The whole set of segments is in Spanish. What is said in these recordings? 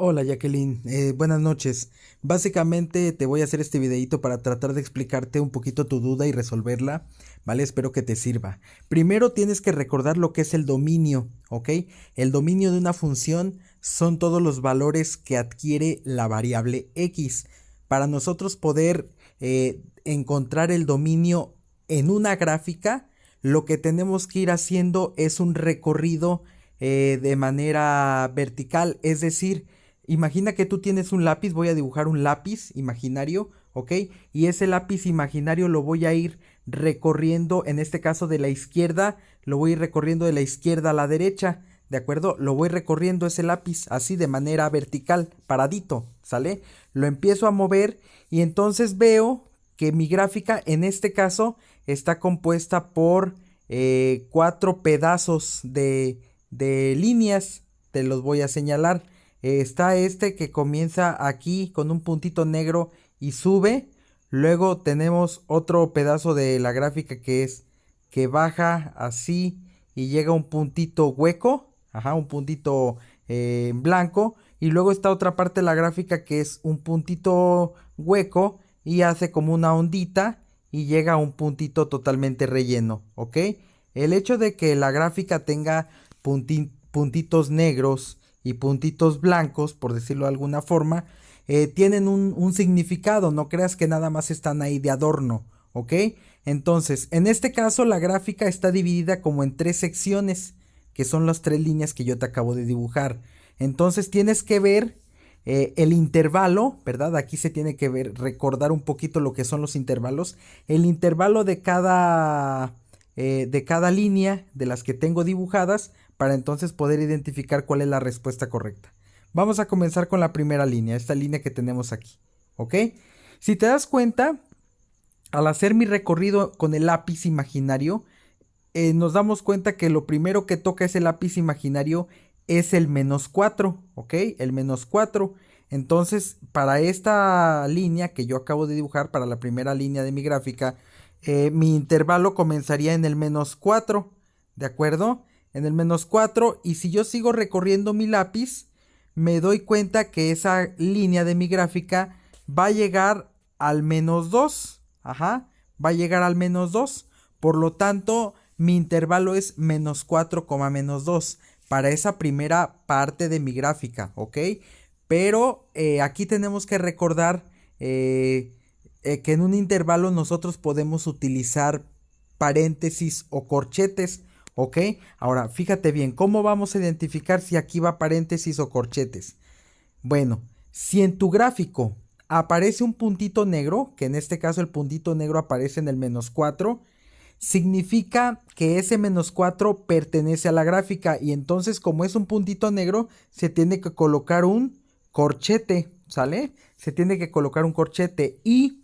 Hola Jacqueline, buenas noches. Básicamente te voy a hacer este videito para tratar de explicarte un poquito tu duda y resolverla, ¿vale? Espero que te sirva. Primero tienes que recordar lo que es el dominio, ¿ok? El dominio de una función son todos los valores que adquiere la variable x. Para nosotros poder encontrar el dominio en una gráfica, lo que tenemos que ir haciendo es un recorrido de manera vertical, es decir, imagina que tú tienes un lápiz, voy a dibujar un lápiz imaginario, ¿ok? Y ese lápiz imaginario lo voy a ir recorriendo, en este caso de la izquierda, lo voy a ir recorriendo de la izquierda a la derecha, ¿de acuerdo? Lo voy recorriendo ese lápiz así de manera vertical, paradito, ¿sale? Lo empiezo a mover y entonces veo que mi gráfica en este caso está compuesta por 4 pedazos de líneas, te los voy a señalar. Está este que comienza aquí con un puntito negro y sube. Luego tenemos otro pedazo de la gráfica que es que baja así y llega a un puntito hueco, ajá, un puntito blanco. Y luego está otra parte de la gráfica que es un puntito hueco y hace como una ondita y llega a un puntito totalmente relleno, ¿ok? El hecho de que la gráfica tenga puntitos negros y puntitos blancos, por decirlo de alguna forma, tienen un significado, no creas que nada más están ahí de adorno, ¿ok? Entonces, en este caso la gráfica está dividida como en 3 secciones, que son las 3 líneas que yo te acabo de dibujar. Entonces tienes que ver el intervalo, ¿verdad? Aquí se tiene que ver, recordar un poquito lo que son los intervalos. El intervalo de cada línea de las que tengo dibujadas para entonces poder identificar cuál es la respuesta correcta. Vamos a comenzar con la primera línea, esta línea que tenemos aquí, ¿ok? Si te das cuenta, al hacer mi recorrido con el lápiz imaginario, nos damos cuenta que lo primero que toca ese lápiz imaginario es el -4, ¿ok? El -4. Entonces, para esta línea que yo acabo de dibujar, para la primera línea de mi gráfica, mi intervalo comenzaría en el -4, ¿de acuerdo? En el -4, y si yo sigo recorriendo mi lápiz, me doy cuenta que esa línea de mi gráfica va a llegar al -2, ajá, va a llegar al -2, por lo tanto, mi intervalo es -4, -2 para esa primera parte de mi gráfica, ¿ok? Pero aquí tenemos que recordar que en un intervalo nosotros podemos utilizar paréntesis o corchetes, ¿ok? Ahora, fíjate bien, ¿cómo vamos a identificar si aquí va paréntesis o corchetes? Bueno, si en tu gráfico aparece un puntito negro, que en este caso el puntito negro aparece en el -4, significa que ese -4 pertenece a la gráfica y entonces como es un puntito negro se tiene que colocar un corchete, ¿sale? Se tiene que colocar un corchete y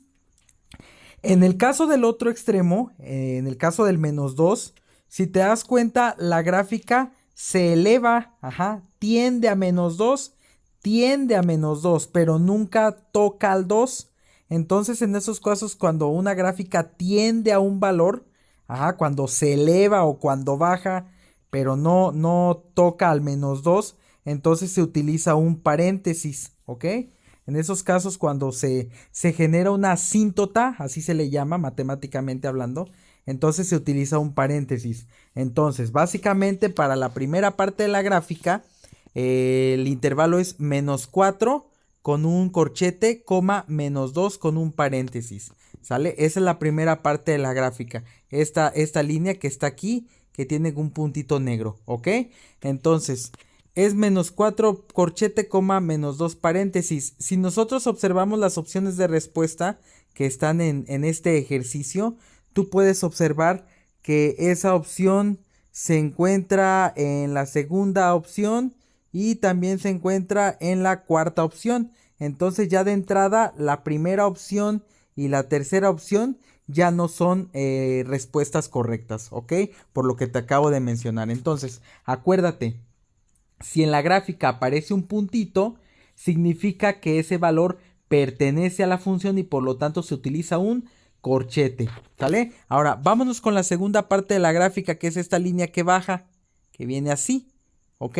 en el caso del otro extremo, en el caso del -2, si te das cuenta la gráfica se eleva, ajá, tiende a -2, tiende a -2, pero nunca toca al 2. Entonces en esos casos cuando una gráfica tiende a un valor, ajá, cuando se eleva o cuando baja, pero no toca al -2, entonces se utiliza un paréntesis, ¿ok? En esos casos cuando se genera una asíntota, así se le llama matemáticamente hablando, entonces se utiliza un paréntesis. Entonces, básicamente para la primera parte de la gráfica, el intervalo es -4 con un corchete, coma, -2 con un paréntesis. ¿Sale? Esa es la primera parte de la gráfica. Esta línea que está aquí, que tiene un puntito negro, ¿ok? Entonces, es -4 corchete, coma, -2 paréntesis. Si nosotros observamos las opciones de respuesta que están en este ejercicio, tú puedes observar que esa opción se encuentra en la segunda opción y también se encuentra en la cuarta opción. Entonces ya de entrada la primera opción y la tercera opción ya no son respuestas correctas, ¿ok? Por lo que te acabo de mencionar. Entonces, acuérdate, si en la gráfica aparece un puntito, significa que ese valor pertenece a la función y por lo tanto se utiliza un corchete, ¿sale? Ahora, vámonos con la segunda parte de la gráfica, que es esta línea que baja, que viene así, ¿ok?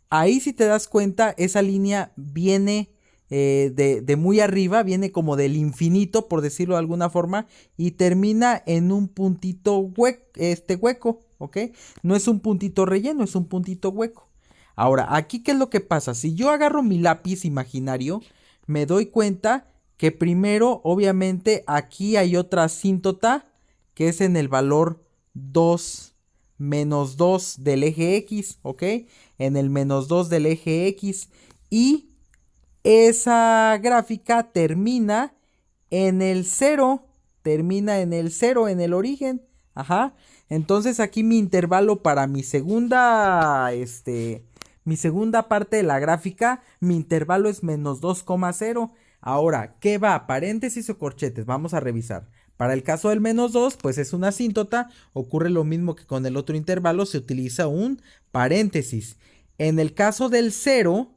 Ahí si te das cuenta, esa línea viene de muy arriba, viene como del infinito, por decirlo de alguna forma, y termina en un puntito hueco, ¿ok? No es un puntito relleno, es un puntito hueco. Ahora, aquí, ¿qué es lo que pasa? Si yo agarro mi lápiz imaginario, me doy cuenta que primero, obviamente, aquí hay otra asíntota, que es en el valor 2 menos 2 del eje X, ¿ok? En el menos 2 del eje X. Y esa gráfica termina en el 0, en el origen. Ajá. Entonces aquí mi intervalo para mi segunda parte de la gráfica, mi intervalo es menos 2,0. Ahora, ¿qué va? ¿Paréntesis o corchetes? Vamos a revisar. Para el caso del menos 2, pues es una asíntota, ocurre lo mismo que con el otro intervalo, se utiliza un paréntesis. En el caso del 0,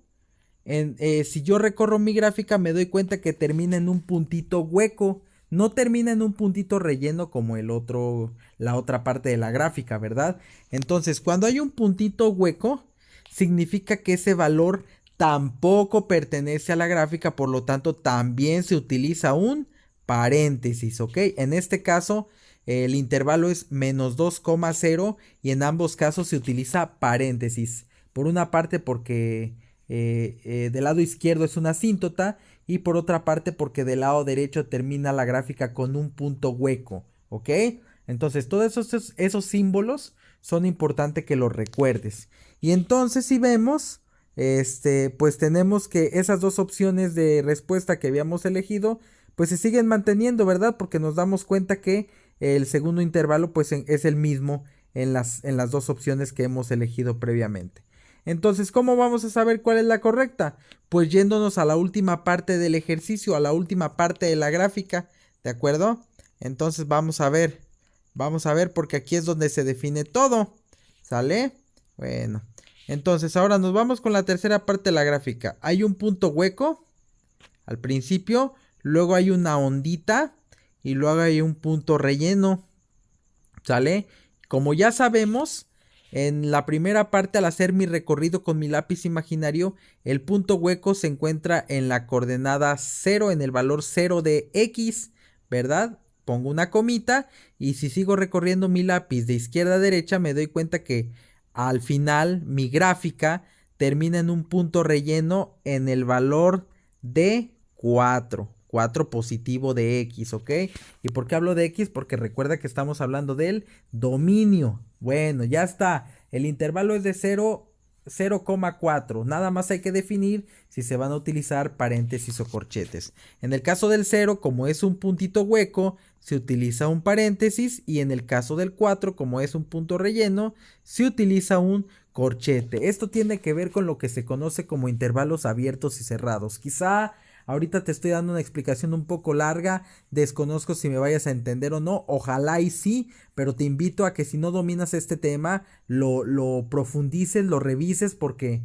si yo recorro mi gráfica me doy cuenta que termina en un puntito hueco, no termina en un puntito relleno como la otra parte de la gráfica, ¿verdad? Entonces, cuando hay un puntito hueco, significa que ese valor tampoco pertenece a la gráfica, por lo tanto también se utiliza un paréntesis, ¿ok? En este caso, el intervalo es menos 2,0 y en ambos casos se utiliza paréntesis. Por una parte porque del lado izquierdo es una asíntota y por otra parte porque del lado derecho termina la gráfica con un punto hueco, ¿ok? Entonces todos esos símbolos son importantes que los recuerdes. Y entonces si vemos, pues tenemos que esas dos opciones de respuesta que habíamos elegido, pues se siguen manteniendo, ¿verdad? Porque nos damos cuenta que el segundo intervalo pues es el mismo en las dos opciones que hemos elegido previamente. Entonces, ¿cómo vamos a saber cuál es la correcta? Pues yéndonos a la última parte del ejercicio, a la última parte de la gráfica, ¿de acuerdo? Entonces vamos a ver porque aquí es donde se define todo, ¿sale? Bueno, entonces ahora nos vamos con la tercera parte de la gráfica. Hay un punto hueco al principio, luego hay una ondita y luego hay un punto relleno, ¿sale? Como ya sabemos, en la primera parte, al hacer mi recorrido con mi lápiz imaginario, el punto hueco se encuentra en la coordenada 0, en el valor 0 de X, ¿verdad? Pongo una comita y si sigo recorriendo mi lápiz de izquierda a derecha, me doy cuenta que al final mi gráfica termina en un punto relleno en el valor de 4 positivo de X, ¿ok? ¿Y por qué hablo de X? Porque recuerda que estamos hablando del dominio. Bueno, ya está. El intervalo es de 0,4. Nada más hay que definir si se van a utilizar paréntesis o corchetes. En el caso del 0, como es un puntito hueco, se utiliza un paréntesis. Y en el caso del 4, como es un punto relleno, se utiliza un corchete. Esto tiene que ver con lo que se conoce como intervalos abiertos y cerrados. Quizá ahorita te estoy dando una explicación un poco larga, desconozco si me vayas a entender o no, ojalá y sí, pero te invito a que si no dominas este tema, lo profundices, lo revises porque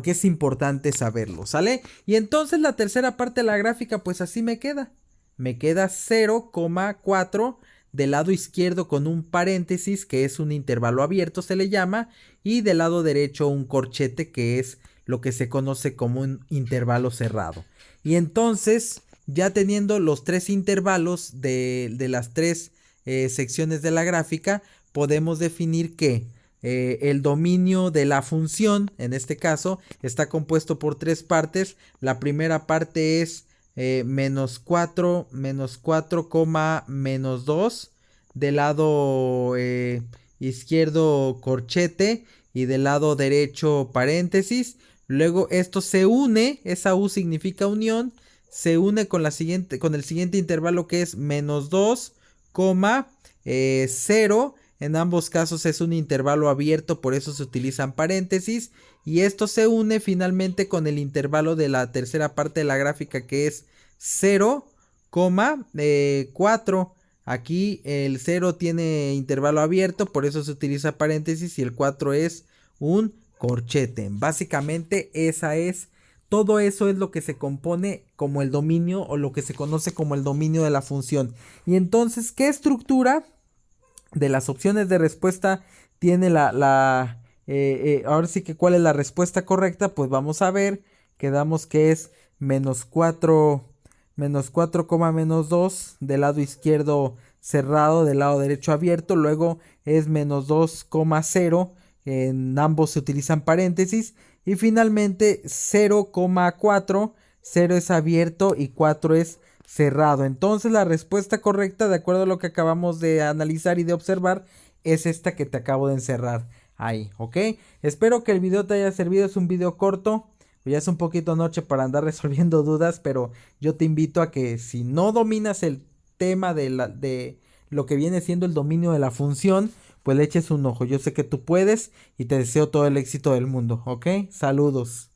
es importante saberlo, ¿sale? Y entonces la tercera parte de la gráfica, pues así me queda 0,4 del lado izquierdo con un paréntesis que es un intervalo abierto se le llama y del lado derecho un corchete que es lo que se conoce como un intervalo cerrado. Y entonces, ya teniendo los tres intervalos de las tres secciones de la gráfica, podemos definir que el dominio de la función, en este caso, está compuesto por tres partes. La primera parte es menos 4, menos 4, menos 2. Del lado izquierdo corchete y del lado derecho paréntesis. Luego esto se une, esa U significa unión, se une con el siguiente intervalo que es menos 2, 0. En ambos casos es un intervalo abierto, por eso se utilizan paréntesis. Y esto se une finalmente con el intervalo de la tercera parte de la gráfica que es 0, 4. Aquí el 0 tiene intervalo abierto, por eso se utiliza paréntesis y el 4 es un corchete. Básicamente todo eso es lo que se compone como el dominio o lo que se conoce como el dominio de la función. Y entonces, ¿qué estructura de las opciones de respuesta tiene ahora sí que cuál es la respuesta correcta, pues vamos a ver, quedamos que es menos 4, menos 4, menos 2 del lado izquierdo cerrado, del lado derecho abierto, luego es menos 2,0, en ambos se utilizan paréntesis, y finalmente 0,4, 0 es abierto y 4 es cerrado. Entonces la respuesta correcta, de acuerdo a lo que acabamos de analizar y de observar, es esta que te acabo de encerrar ahí, ¿ok? Espero que el video te haya servido, es un video corto, ya es un poquito noche para andar resolviendo dudas, pero yo te invito a que si no dominas el tema de lo que viene siendo el dominio de la función, pues le eches un ojo. Yo sé que tú puedes y te deseo todo el éxito del mundo, ¿ok? Saludos.